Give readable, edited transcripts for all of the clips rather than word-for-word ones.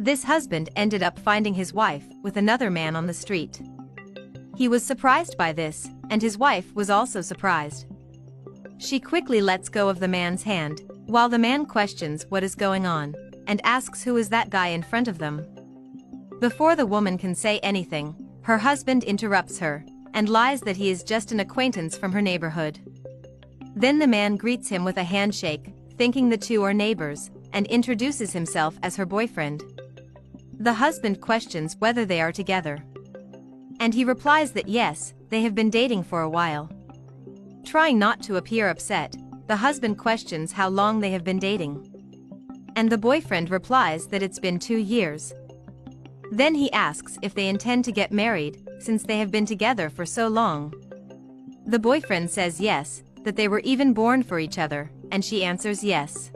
This husband ended up finding his wife with another man on the street. He was surprised by this, and his wife was also surprised. She quickly lets go of the man's hand, while the man questions what is going on, and asks who is that guy in front of them. Before the woman can say anything, her husband interrupts her, and lies that he is just an acquaintance from her neighborhood. Then the man greets him with a handshake, thinking the two are neighbors, and introduces himself as her boyfriend. The husband questions whether they are together. And he replies that yes, they have been dating for a while. Trying not to appear upset, the husband questions how long they have been dating. And the boyfriend replies that it's been 2 years. Then he asks if they intend to get married, since they have been together for so long. The boyfriend says yes, that they were even born for each other, and she answers yes.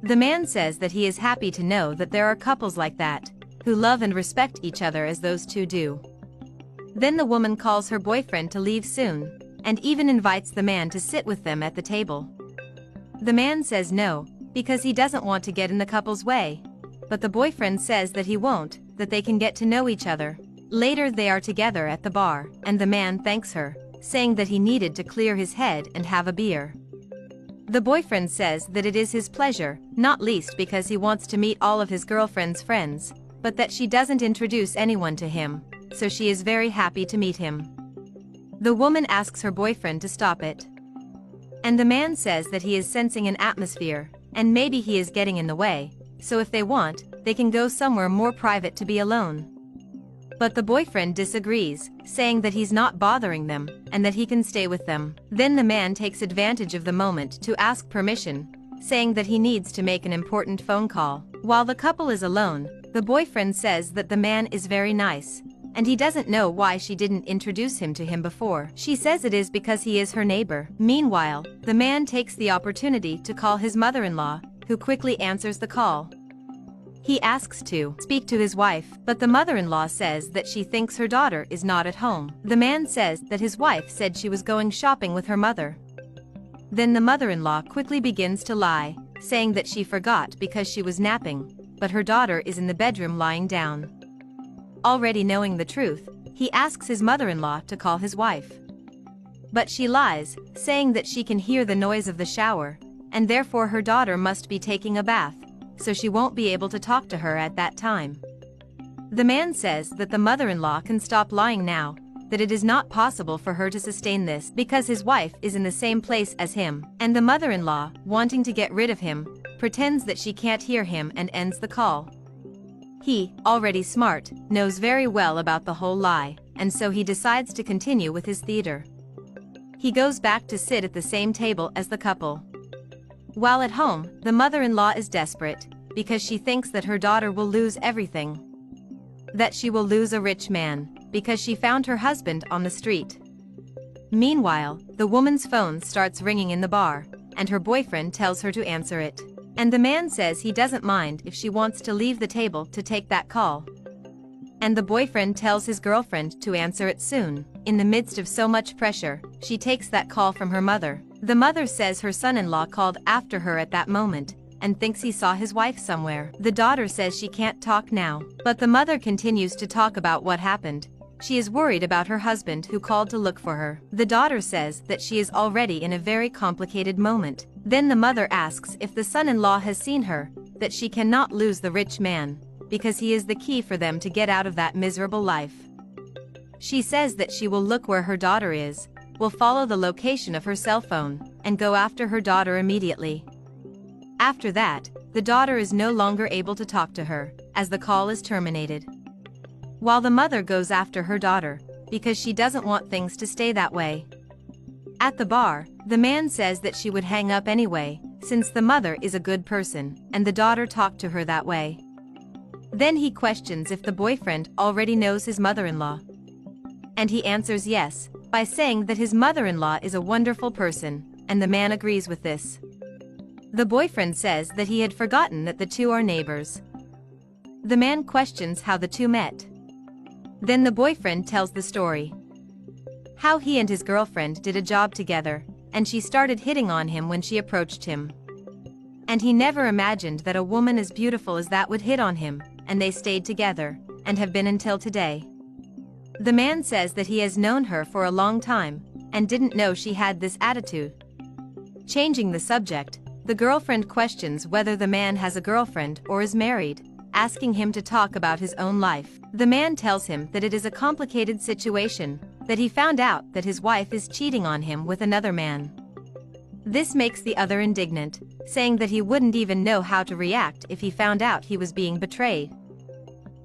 The man says that he is happy to know that there are couples like that, who love and respect each other as those two do. Then the woman calls her boyfriend to leave soon, and even invites the man to sit with them at the table. The man says no, because he doesn't want to get in the couple's way. But the boyfriend says that he won't, that they can get to know each other. Later they are together at the bar, and the man thanks her, saying that he needed to clear his head and have a beer. The boyfriend says that it is his pleasure, not least because he wants to meet all of his girlfriend's friends, but that she doesn't introduce anyone to him, so she is very happy to meet him. The woman asks her boyfriend to stop it. And the man says that he is sensing an atmosphere, and maybe he is getting in the way, so if they want, they can go somewhere more private to be alone. But the boyfriend disagrees, saying that he's not bothering them, and that he can stay with them. Then the man takes advantage of the moment to ask permission, saying that he needs to make an important phone call. While the couple is alone, the boyfriend says that the man is very nice, and he doesn't know why she didn't introduce him to him before. She says it is because he is her neighbor. Meanwhile, the man takes the opportunity to call his mother-in-law, who quickly answers the call. He asks to speak to his wife, but the mother-in-law says that she thinks her daughter is not at home. The man says that his wife said she was going shopping with her mother. Then the mother-in-law quickly begins to lie, saying that she forgot because she was napping, but her daughter is in the bedroom lying down. Already knowing the truth, he asks his mother-in-law to call his wife. But she lies, saying that she can hear the noise of the shower, and therefore her daughter must be taking a bath, so she won't be able to talk to her at that time. The man says that the mother-in-law can stop lying now, that it is not possible for her to sustain this because his wife is in the same place as him, and the mother-in-law, wanting to get rid of him, pretends that she can't hear him and ends the call. He, already smart, knows very well about the whole lie, and so he decides to continue with his theater. He goes back to sit at the same table as the couple. While at home, the mother-in-law is desperate, because she thinks that her daughter will lose everything. That she will lose a rich man, because she found her husband on the street. Meanwhile, the woman's phone starts ringing in the bar, and her boyfriend tells her to answer it. And the man says he doesn't mind if she wants to leave the table to take that call. And the boyfriend tells his girlfriend to answer it soon. In the midst of so much pressure, she takes that call from her mother. The mother says her son-in-law called after her at that moment, and thinks he saw his wife somewhere. The daughter says she can't talk now, but the mother continues to talk about what happened. She is worried about her husband who called to look for her. The daughter says that she is already in a very complicated moment. Then the mother asks if the son-in-law has seen her, that she cannot lose the rich man, because he is the key for them to get out of that miserable life. She says that she will look where her daughter is, will follow the location of her cell phone, and go after her daughter immediately. After that, the daughter is no longer able to talk to her, as the call is terminated. While the mother goes after her daughter, because she doesn't want things to stay that way. At the bar, the man says that she would hang up anyway, since the mother is a good person, and the daughter talked to her that way. Then he questions if the boyfriend already knows his mother-in-law. And he answers yes, by saying that his mother-in-law is a wonderful person, and the man agrees with this. The boyfriend says that he had forgotten that the two are neighbors. The man questions how the two met. Then the boyfriend tells the story. How he and his girlfriend did a job together, and she started hitting on him when she approached him. And he never imagined that a woman as beautiful as that would hit on him, and they stayed together, and have been until today. The man says that he has known her for a long time, and didn't know she had this attitude. Changing the subject, the girlfriend questions whether the man has a girlfriend or is married, asking him to talk about his own life. The man tells him that it is a complicated situation, that he found out that his wife is cheating on him with another man. This makes the other indignant, saying that he wouldn't even know how to react if he found out he was being betrayed.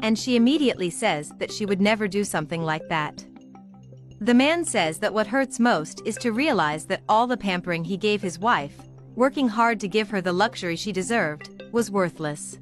And she immediately says that she would never do something like that. The man says that what hurts most is to realize that all the pampering he gave his wife, working hard to give her the luxury she deserved, was worthless.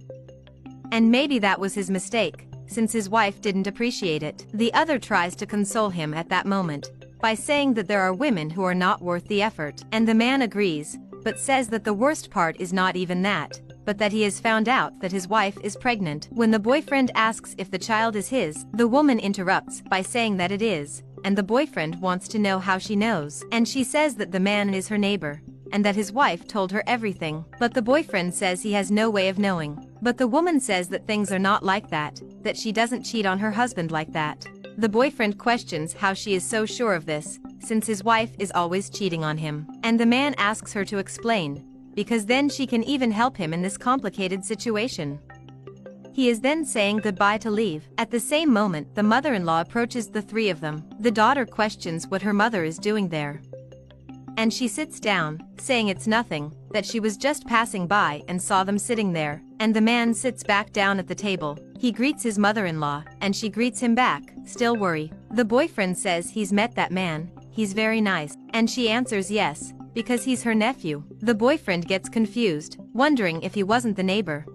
And maybe that was his mistake, since his wife didn't appreciate it. The other tries to console him at that moment, by saying that there are women who are not worth the effort. And the man agrees, but says that the worst part is not even that, but that he has found out that his wife is pregnant. When the boyfriend asks if the child is his, the woman interrupts by saying that it is, and the boyfriend wants to know how she knows. And she says that the man is her neighbor, and that his wife told her everything. But the boyfriend says he has no way of knowing. But the woman says that things are not like that she doesn't cheat on her husband like that. The boyfriend questions how she is so sure of this, since his wife is always cheating on him. And the man asks her to explain, because then she can even help him in this complicated situation. He is then saying goodbye to leave. At the same moment, the mother-in-law approaches the three of them. The daughter questions what her mother is doing there. And she sits down, saying it's nothing, that she was just passing by and saw them sitting there. And the man sits back down at the table. He greets his mother-in-law, and she greets him back, still worried. The boyfriend says he's met that man, he's very nice. And she answers yes, because he's her nephew. The boyfriend gets confused, wondering if he wasn't the neighbor.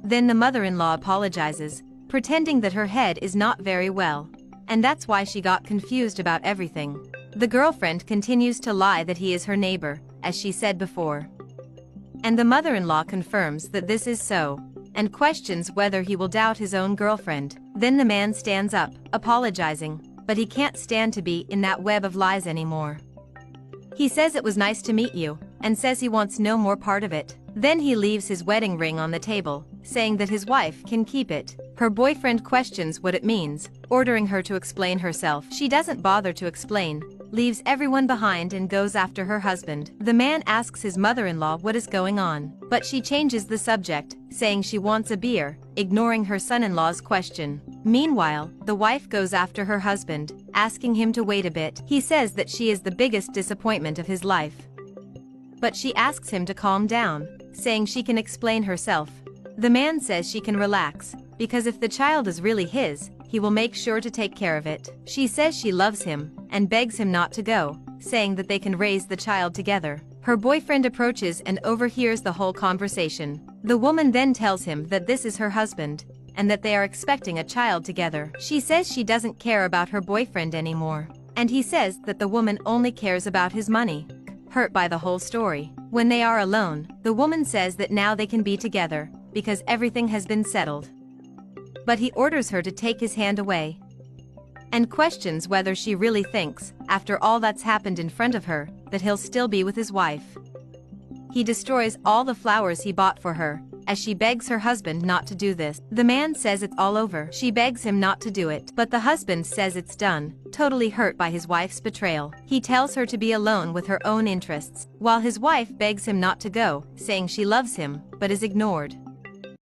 Then the mother-in-law apologizes, pretending that her head is not very well, and that's why she got confused about everything. The girlfriend continues to lie that he is her neighbor, as she said before. And the mother-in-law confirms that this is so, and questions whether he will doubt his own girlfriend. Then the man stands up, apologizing, but he can't stand to be in that web of lies anymore. He says it was nice to meet you, and says he wants no more part of it. Then he leaves his wedding ring on the table, saying that his wife can keep it. Her boyfriend questions what it means, ordering her to explain herself. She doesn't bother to explain, leaves everyone behind and goes after her husband. The man asks his mother-in-law what is going on, but she changes the subject, saying she wants a beer, ignoring her son-in-law's question. Meanwhile, the wife goes after her husband, asking him to wait a bit. He says that she is the biggest disappointment of his life. But she asks him to calm down, saying she can explain herself. The man says she can relax, because if the child is really his, he will make sure to take care of it. She says she loves him, and begs him not to go, saying that they can raise the child together. Her boyfriend approaches and overhears the whole conversation. The woman then tells him that this is her husband, and that they are expecting a child together. She says she doesn't care about her boyfriend anymore, and he says that the woman only cares about his money. Hurt by the whole story. When they are alone, the woman says that now they can be together, because everything has been settled. But he orders her to take his hand away, and questions whether she really thinks, after all that's happened in front of her, that he'll still be with his wife. He destroys all the flowers he bought for her, as she begs her husband not to do this. The man says it's all over. She begs him not to do it, but the husband says it's done, totally hurt by his wife's betrayal. He tells her to be alone with her own interests, while his wife begs him not to go, saying she loves him, but is ignored.